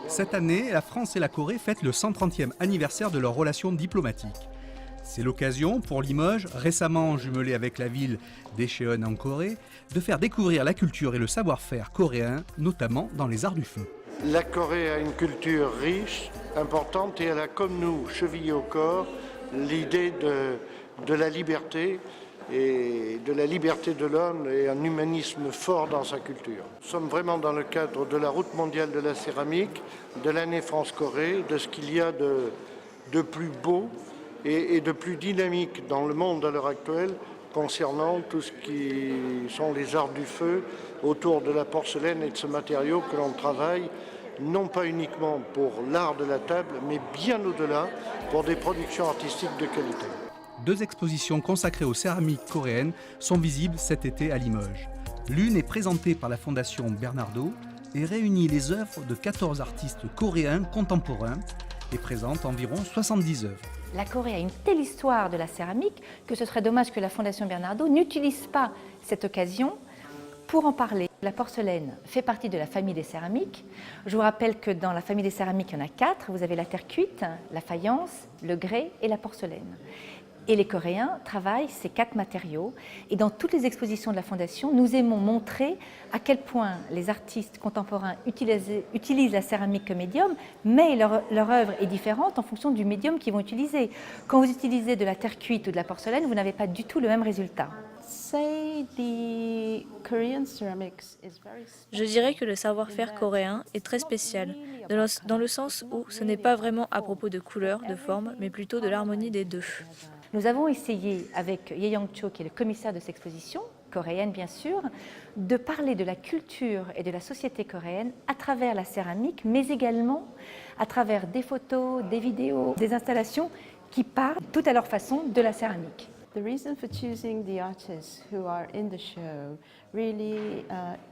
Cette année, la France et la Corée fêtent le 130e anniversaire de leurs relations diplomatiques. C'est l'occasion pour Limoges, récemment jumelée avec la ville d'Incheon en Corée, de faire découvrir la culture et le savoir-faire coréen, notamment dans les arts du feu. La Corée a une culture riche, importante, et elle a comme nous, chevillé au corps, l'idée de la liberté et de la liberté de l'homme et un humanisme fort dans sa culture. Nous sommes vraiment dans le cadre de la route mondiale de la céramique, de l'année France-Corée, de ce qu'il y a de plus beau et de plus dynamique dans le monde à l'heure actuelle concernant tout ce qui sont les arts du feu autour de la porcelaine et de ce matériau que l'on travaille, non pas uniquement pour l'art de la table, mais bien au-delà, pour des productions artistiques de qualité. 2 expositions consacrées aux céramiques coréennes sont visibles cet été à Limoges. L'une est présentée par la Fondation Bernardaud et réunit les œuvres de 14 artistes coréens contemporains et présente environ 70 œuvres. La Corée a une telle histoire de la céramique que ce serait dommage que la Fondation Bernardaud n'utilise pas cette occasion pour en parler. La porcelaine fait partie de la famille des céramiques. Je vous rappelle que dans la famille des céramiques, il y en a 4. Vous avez la terre cuite, la faïence, le grès et la porcelaine. Et les Coréens travaillent ces 4 matériaux. Et dans toutes les expositions de la Fondation, nous aimons montrer à quel point les artistes contemporains utilisent la céramique comme médium, mais leur œuvre est différente en fonction du médium qu'ils vont utiliser. Quand vous utilisez de la terre cuite ou de la porcelaine, vous n'avez pas du tout le même résultat. Je dirais que le savoir-faire coréen est très spécial, dans le sens où ce n'est pas vraiment à propos de couleurs, de formes, mais plutôt de l'harmonie des deux. Nous avons essayé, avec Ye Young-cho, qui est le commissaire de cette exposition, coréenne bien sûr, de parler de la culture et de la société coréenne à travers la céramique, mais également à travers des photos, des vidéos, des installations qui parlent tout à leur façon de la céramique. The reason for choosing the artists who are in the show really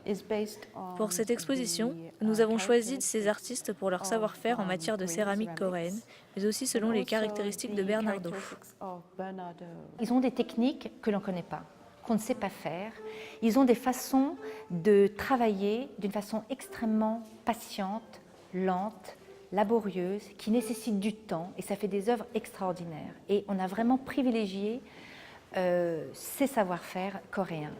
is based on. Pour cette exposition, nous avons choisi ces artistes pour leur savoir-faire en matière de céramique coréenne, mais aussi selon les caractéristiques de Bernardaud. Ils ont des techniques que l'on ne connaît pas, qu'on ne sait pas faire. Ils ont des façons de travailler d'une façon extrêmement patiente, lente, laborieuse, qui nécessite du temps, et ça fait des œuvres extraordinaires. Et on a vraiment privilégié ces savoir-faire coréens.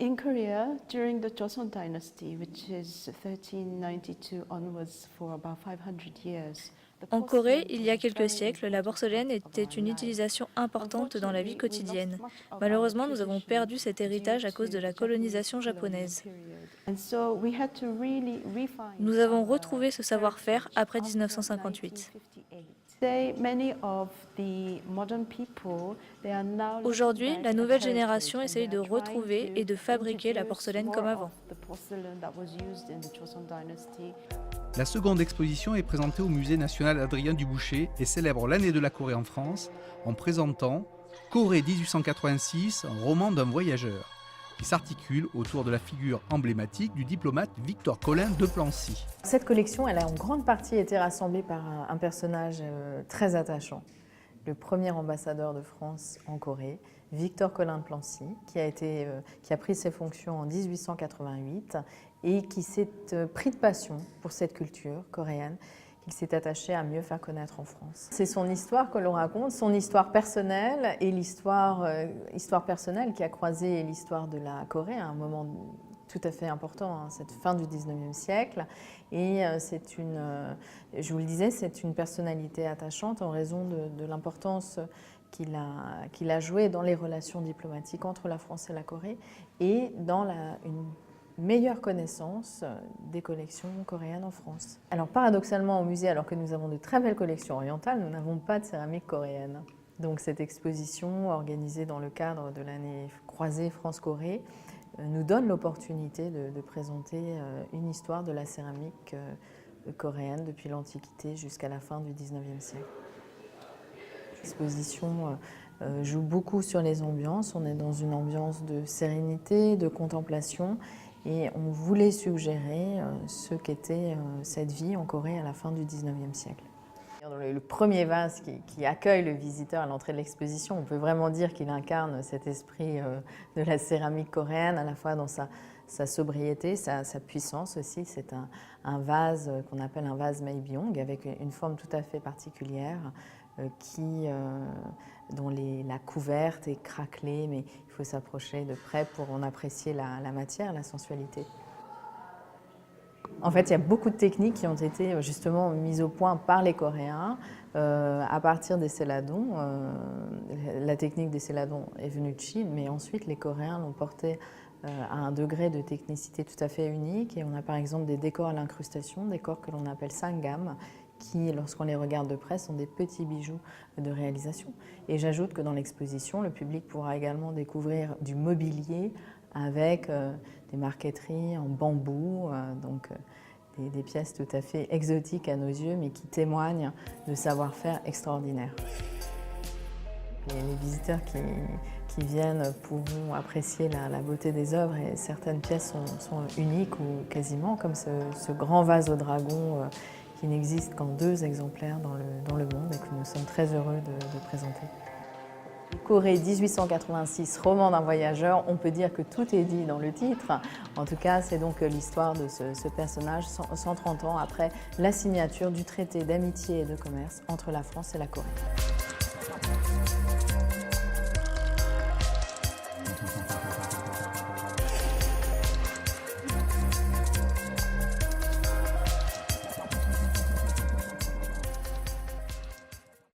In Korea, during the Joseon Dynasty, which is 1392 onwards for about 500 years. En Corée, il y a quelques siècles, la porcelaine était une utilisation importante dans la vie quotidienne. Malheureusement, nous avons perdu cet héritage à cause de la colonisation japonaise. Nous avons retrouvé ce savoir-faire après 1958. Aujourd'hui, la nouvelle génération essaye de retrouver et de fabriquer la porcelaine comme avant. La seconde exposition est présentée au Musée national Adrien Dubouché et célèbre l'année de la Corée en France en présentant Corée 1886, roman d'un voyageur, qui s'articule autour de la figure emblématique du diplomate Victor Collin de Plancy. Cette collection, elle a en grande partie été rassemblée par un personnage très attachant, le premier ambassadeur de France en Corée, Victor Collin de Plancy, qui a pris ses fonctions en 1888 et qui s'est pris de passion pour cette culture coréenne, qu'il s'est attaché à mieux faire connaître en France. C'est son histoire que l'on raconte, son histoire personnelle et l'histoire personnelle qui a croisé l'histoire de la Corée à un moment tout à fait important, cette fin du 19e siècle. Et je vous le disais, c'est une personnalité attachante en raison de l'importance qu'il a jouée dans les relations diplomatiques entre la France et la Corée et dans une meilleure connaissance des collections coréennes en France. Alors paradoxalement au musée, alors que nous avons de très belles collections orientales, nous n'avons pas de céramique coréenne. Donc cette exposition organisée dans le cadre de l'année croisée France-Corée nous donne l'opportunité de présenter une histoire de la céramique coréenne depuis l'Antiquité jusqu'à la fin du 19e siècle. L'exposition joue beaucoup sur les ambiances. On est dans une ambiance de sérénité, de contemplation. Et on voulait suggérer ce qu'était cette vie en Corée à la fin du 19e siècle. Le premier vase qui accueille le visiteur à l'entrée de l'exposition, on peut vraiment dire qu'il incarne cet esprit de la céramique coréenne, à la fois dans sa sa sobriété, sa puissance aussi. C'est un vase qu'on appelle un vase Meibyong avec une forme tout à fait particulière dont la couverte est craquelée, mais il faut s'approcher de près pour en apprécier la matière, la sensualité. En fait, il y a beaucoup de techniques qui ont été justement mises au point par les Coréens à partir des céladons. La technique des céladons est venue de Chine, mais ensuite les Coréens l'ont portée à un degré de technicité tout à fait unique. Et on a par exemple des décors à l'incrustation, décors que l'on appelle sangam, qui, lorsqu'on les regarde de près, sont des petits bijoux de réalisation. Et j'ajoute que dans l'exposition, le public pourra également découvrir du mobilier avec des marqueteries en bambou, des pièces tout à fait exotiques à nos yeux, mais qui témoignent de savoir-faire extraordinaire. Les visiteurs qui viennent pourront apprécier la beauté des œuvres, et certaines pièces sont uniques ou quasiment, comme ce grand vase au dragon qui n'existe qu'en 2 exemplaires dans le monde et que nous sommes très heureux de présenter. Corée 1886, roman d'un voyageur, on peut dire que tout est dit dans le titre. En tout cas, c'est donc l'histoire de ce personnage 130 ans après la signature du traité d'amitié et de commerce entre la France et la Corée.